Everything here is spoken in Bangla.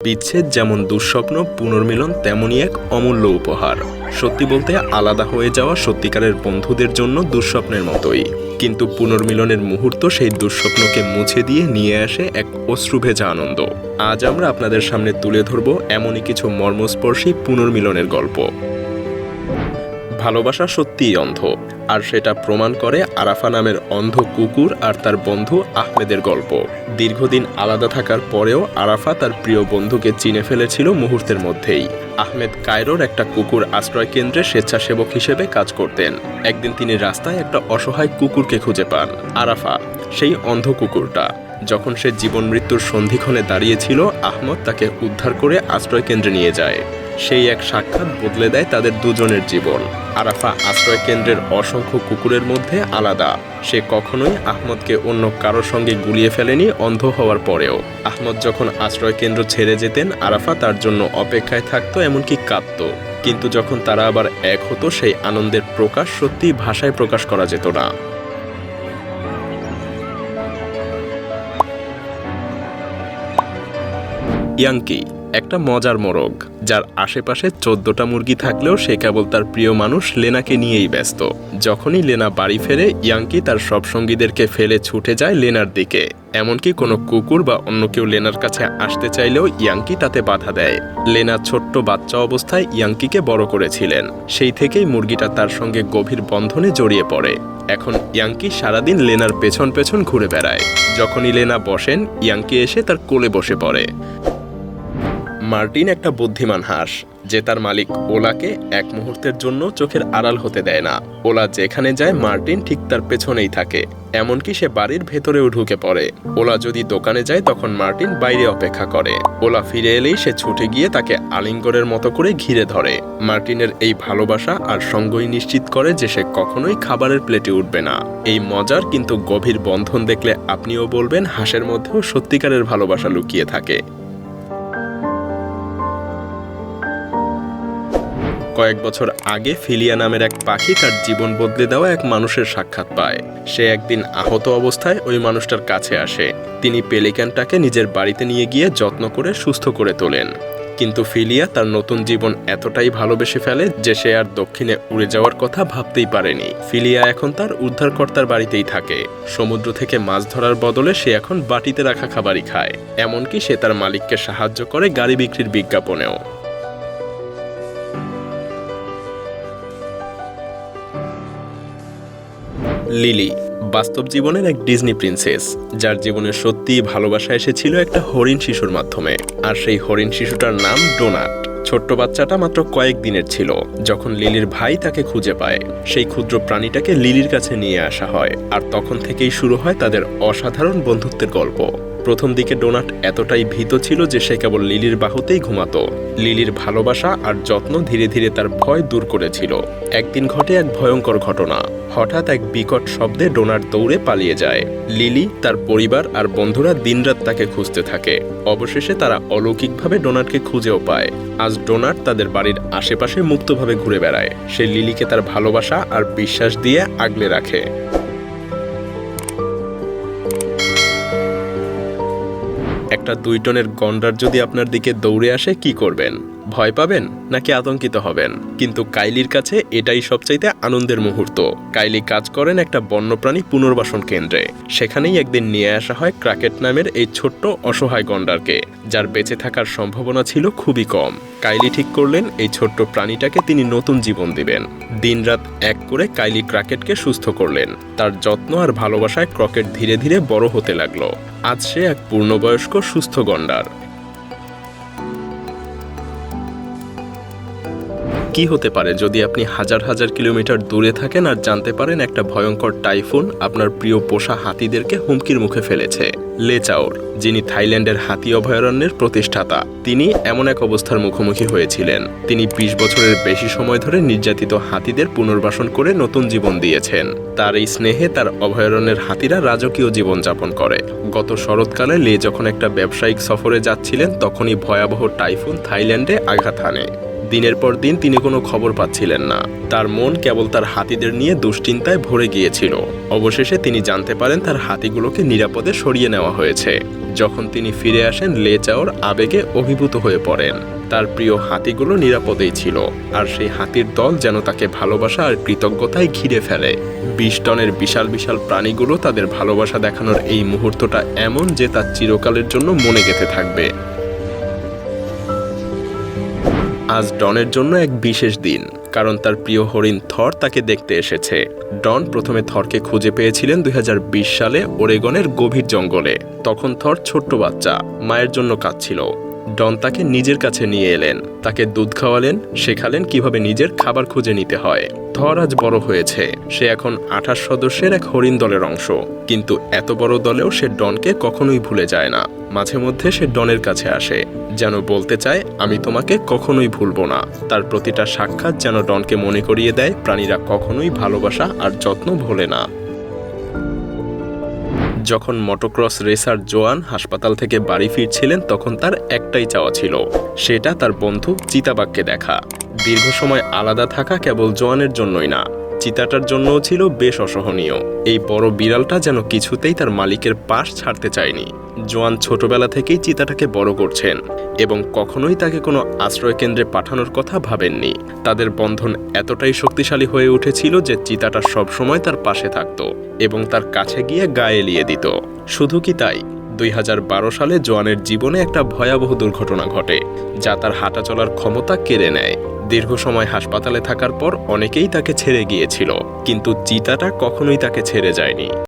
বিচ্ছেদ যেমন দুঃস্বপ্ন, পুনর্মিলন তেমনই এক অমূল্য উপহার। সত্যি বলতে আলাদা হয়ে যাওয়া সত্যিকারের বন্ধুদের জন্য দুঃস্বপ্নের মতোই, কিন্তু পুনর্মিলনের মুহূর্ত সেই দুঃস্বপ্নকে মুছে দিয়ে নিয়ে আসে এক অশ্রুভেজা আনন্দ। আজ আমরা আপনাদের সামনে তুলে ধরব এমনই কিছু মর্মস্পর্শী পুনর্মিলনের গল্প। ভালোবাসা সত্যিই অন্ধ, আর সেটা প্রমাণ করে আরাফা নামের অন্ধ কুকুর আর তার বন্ধু আহমেদের গল্প। দীর্ঘদিন আলাদা থাকার পরেও আরাফা তার প্রিয় বন্ধুকে চিনে ফেলেছিল মুহূর্তের মধ্যেই। আহমেদ কায়রোর একটা কুকুর আশ্রয় কেন্দ্রে স্বেচ্ছাসেবক হিসেবে কাজ করতেন। একদিন তিনি রাস্তায় একটা অসহায় কুকুরকে খুঁজে পান। আরাফা, সেই অন্ধ কুকুরটা। যখন সে জীবন মৃত্যুর সন্ধিক্ষণে দাঁড়িয়েছিল, আহমদ তাকে উদ্ধার করে আশ্রয় কেন্দ্রে নিয়ে যায়। সেই এক সাক্ষাৎ বদলে দেয় তাদের দুজনের জীবন। আরাফা আশ্রয় কেন্দ্রের অসংখ্য কুকুরের মধ্যে আলাদা। সে কখনোই আহমদকে অন্য কারোর সঙ্গে গুলিয়ে ফেলেনি অন্ধ হওয়ার পরেও। আহমদ যখন আশ্রয় কেন্দ্র ছেড়ে যেতেন, আরাফা তার জন্য অপেক্ষায় থাকতো, এমনকি কাঁদত। কিন্তু যখন তারা আবার এক হতো, সেই আনন্দের প্রকাশ সত্যিই ভাষায় প্রকাশ করা যেত না। ইয়াঙ্কি একটা মজার মোরগ, যার আশেপাশে 14টা মুরগি থাকলেও সে কেবল তার প্রিয় মানুষ লেনাকে নিয়েই ব্যস্ত। যখনই লেনা বাড়ি ফেরে, ইয়াঙ্কি তার সব সঙ্গীদেরকে ফেলে ছুটে যায় লেনার দিকে। এমনকি কোনো কুকুর বা অন্য কেউ লেনার কাছে আসতে চাইলেও ইয়াঙ্কি তাতে বাধা দেয়। লেনা ছোট্ট বাচ্চা অবস্থায় ইয়াঙ্কিকে বড় করেছিলেন। সেই থেকেই মুরগিটা তার সঙ্গে গভীর বন্ধনে জড়িয়ে পড়ে। এখন ইয়াঙ্কি সারাদিন লেনার পেছন পেছন ঘুরে বেড়ায়। যখনই লেনা বসেন, ইয়াঙ্কি এসে তার কোলে বসে পড়ে। মার্টিন একটা বুদ্ধিমান হাঁস, যে তার মালিক ওলাকে এক মুহূর্তের জন্য চোখের আড়াল হতে দেয় না। ওলা যেখানে যায়, মার্টিন ঠিক তার পেছনেই থাকে। এমনকি সে বাড়ির ভেতরেও ঢুকে পড়ে। ওলা যদি দোকানে যায়, তখন মার্টিন বাইরে অপেক্ষা করে। ওলা ফিরে এলেই সে ছুটে গিয়ে তাকে আলিঙ্গনের মতো করে ঘিরে ধরে। মার্টিনের এই ভালোবাসা আর সঙ্গই নিশ্চিত করে যে সে কখনোই খাবারের প্লেটে উঠবে না। এই মজার কিন্তু গভীর বন্ধন দেখলে আপনিও বলবেন হাঁসের মধ্যেও সত্যিকারের ভালোবাসা লুকিয়ে থাকে। কয়েক বছর আগে ফিলিয়া নামের এক পাখি তার জীবন বদলে দেওয়া এক মানুষের সাক্ষাৎ পায়। সে একদিন আহত অবস্থায় ওই মানুষটার কাছে আসে। তিনি পেলিক্যানটাকে নিজের বাড়িতে নিয়ে গিয়ে যত্ন করে সুস্থ করে তোলেন। কিন্তু ফিলিয়া তার নতুন জীবন এতটাই ভালোবেসে ফেলে যে সে আর দক্ষিণে উড়ে যাওয়ার কথা ভাবতেই পারেনি। ফিলিয়া এখন তার উদ্ধারকর্তার বাড়িতেই থাকে। সমুদ্র থেকে মাছ ধরার বদলে সে এখন বাটিতে রাখা খাবারই খায়। এমনকি সে তার মালিককে সাহায্য করে গাড়ি বিক্রির বিজ্ঞাপনেও। লিলি বাস্তব জীবনের এক ডিজনি প্রিন্সেস, যার জীবনে সত্যিই ভালোবাসা এসেছিল একটা হরিণ শিশুর মাধ্যমে। আর সেই হরিণ শিশুটার নাম ডোনাট। ছোট্ট বাচ্চাটা মাত্র কয়েক দিনের ছিল যখন লিলির ভাই তাকে খুঁজে পায়। সেই ক্ষুদ্র প্রাণীটাকে লিলির কাছে নিয়ে আসা হয়, আর তখন থেকেই শুরু হয় তাদের অসাধারণ বন্ধুত্বের গল্প। প্রথম দিকে ডোনাট এতটাই ভীত ছিল যে সে কেবল লিলির বাহুতেই ঘুমাতো। লিলির ভালোবাসা আর যত্ন ধীরে ধীরে তার ভয় দূর করেছিল। একদিন ঘটে এক ভয়ঙ্কর ঘটনা। হঠাৎ এক বিকট শব্দে ডোনাট দৌড়ে পালিয়ে যায়। লিলি, তার পরিবার আর বন্ধুরা দিনরাত তাকে খুঁজতে থাকে। অবশেষে তারা অলৌকিকভাবে ডোনাটকে খুঁজেও পায়। আজ ডোনাট তাদের বাড়ির আশেপাশে মুক্তভাবে ঘুরে বেড়ায়। সে লিলিকে তার ভালোবাসা আর বিশ্বাস দিয়ে আগলে রাখে। একটা 2 টনের গন্ডার যদি আপনার দিকে দৌড়ে আসে, কি করবেন? ভয় পাবেন নাকি আতঙ্কিত হবেন? কিন্তু কাইলির কাছে এটাই সবচাইতে আনন্দের মুহূর্ত। কাইলি কাজ করেন একটা বন্যপ্রাণী পুনর্বাসন কেন্দ্রে। সেখানেই একদিন নিয়ে আসা হয় ক্রাকেট নামের এই ছোট্ট অসহায় গন্ডারকে, যার বেঁচে থাকার সম্ভাবনা ছিল খুবই কম। কাইলি ঠিক করলেন এই ছোট্ট প্রাণীটাকে তিনি নতুন জীবন দিবেন। দিনরাত এক করে কাইলি ক্রাকেটকে সুস্থ করলেন। তার যত্ন আর ভালোবাসায় ক্রাকেট ধীরে ধীরে বড় হতে লাগলো। আজ সে এক পূর্ণবয়স্ক সুস্থ গন্ডার। কি হতে পারে যদি আপনি হাজার হাজার কিলোমিটার দূরে থাকেন আর জানতে পারেন একটা ভয়ঙ্কর টাইফুন আপনার প্রিয় পোষা হাতিদেরকে হুমকির মুখে ফেলেছে? লে চাওর, যিনি থাইল্যান্ডের হাতি অভয়ারণ্যের প্রতিষ্ঠাতা, তিনি এমন এক অবস্থার মুখোমুখি হয়েছিলেন। তিনি 20 বছরের বেশি সময় ধরে নির্যাতিত হাতিদের পুনর্বাসন করে নতুন জীবন দিয়েছেন। তার এই স্নেহে তার অভয়ারণ্যের হাতিরা রাজকীয় জীবনযাপন করে। গত শরৎকালে লে যখন একটা ব্যবসায়িক সফরে যাচ্ছিলেন, তখনই ভয়াবহ টাইফুন থাইল্যান্ডে আঘাত হানে। দিনের পর দিন তিনি কোনো খবর পাচ্ছিলেন না। তার মন কেবল তার হাতিদের নিয়ে দুশ্চিন্তায় ভরে গিয়েছিল। অবশেষে তিনি জানতে পারেন তার হাতিগুলোকে নিরাপদে সরিয়ে নেওয়া হয়েছে। যখন তিনি ফিরে আসেন, লে চাওর আবেগে অভিভূত হয়ে পড়েন। তার প্রিয় হাতিগুলো নিরাপদেই ছিল, আর সেই হাতির দল যেন তাকে ভালোবাসা আর কৃতজ্ঞতায় ঘিরে ফেলে। 20 টনের বিশাল বিশাল প্রাণীগুলো তাদের ভালোবাসা দেখানোর এই মুহূর্তটা এমন যে তা চিরকালের জন্য মনে গেঁথে থাকবে। আজ ডনের জন্য এক বিশেষ দিন, কারণ তার প্রিয় হরিণ থর তাকে দেখতে এসেছে। ডন প্রথমে থরকে খুঁজে পেয়েছিলেন 2020 সালে ওরেগনের গভীর জঙ্গলে। তখন থর ছোট্ট বাচ্চা, মায়ের জন্য কাঁদছিল। ডন তাকে নিজের কাছে নিয়ে এলেন, তাকে দুধ খাওয়ালেন, শেখালেন কিভাবে নিজের খাবার খুঁজে নিতে হয়। থর আজ বড় হয়েছে, সে এখন 28 সদস্যের এক হরিণ দলের অংশ। কিন্তু এত বড় দলেও সে ডনকে কখনোই ভুলে যায় না। মাঝে মধ্যে সে ডনের কাছে আসে, যেন বলতে চায়, আমি তোমাকে কখনোই ভুলবো না। তার প্রতিটা সাক্ষাৎ যেন ডনকে মনে করিয়ে দেয় প্রাণীরা কখনোই ভালোবাসা আর যত্ন ভোলে না। যখন মটোক্রস রেসার জোয়ান হাসপাতাল থেকে বাড়ি ফিরছিলেন, তখন তার একটাই চাওয়া ছিল, সেটা তার বন্ধু চিতাবাঘকে দেখা। দীর্ঘ সময় আলাদা থাকা কেবল জোয়ানের জন্যই না, চিতাটার জন্যও ছিল বেশ অসহনীয়। এই বড় বিড়ালটা যেন কিছুতেই তার মালিকের পাশ ছাড়তে চায়নি। জোয়ান ছোটবেলা থেকেই চিতাটাকে বড় করছেন এবং কখনোই তাকে কোনো আশ্রয়কেন্দ্রে পাঠানোর কথা ভাবেননি। তাদের বন্ধন এতটাই শক্তিশালী হয়ে উঠেছিল যে চিতাটা সবসময় তার পাশে থাকত এবং তার কাছে গিয়ে গায়ে এলিয়ে দিত। শুধু কি তাই, 2012 সালে জোয়ানের জীবনে একটা ভয়াবহ দুর্ঘটনা ঘটে, যা তার হাঁটা চলার ক্ষমতা কেড়ে নেয়। দীর্ঘ সময় হাসপাতালে থাকার পর অনেকেই তাকে ছেড়ে গিয়েছিল, কিন্তু চিতাটা কখনোই তাকে ছেড়ে যায়নি।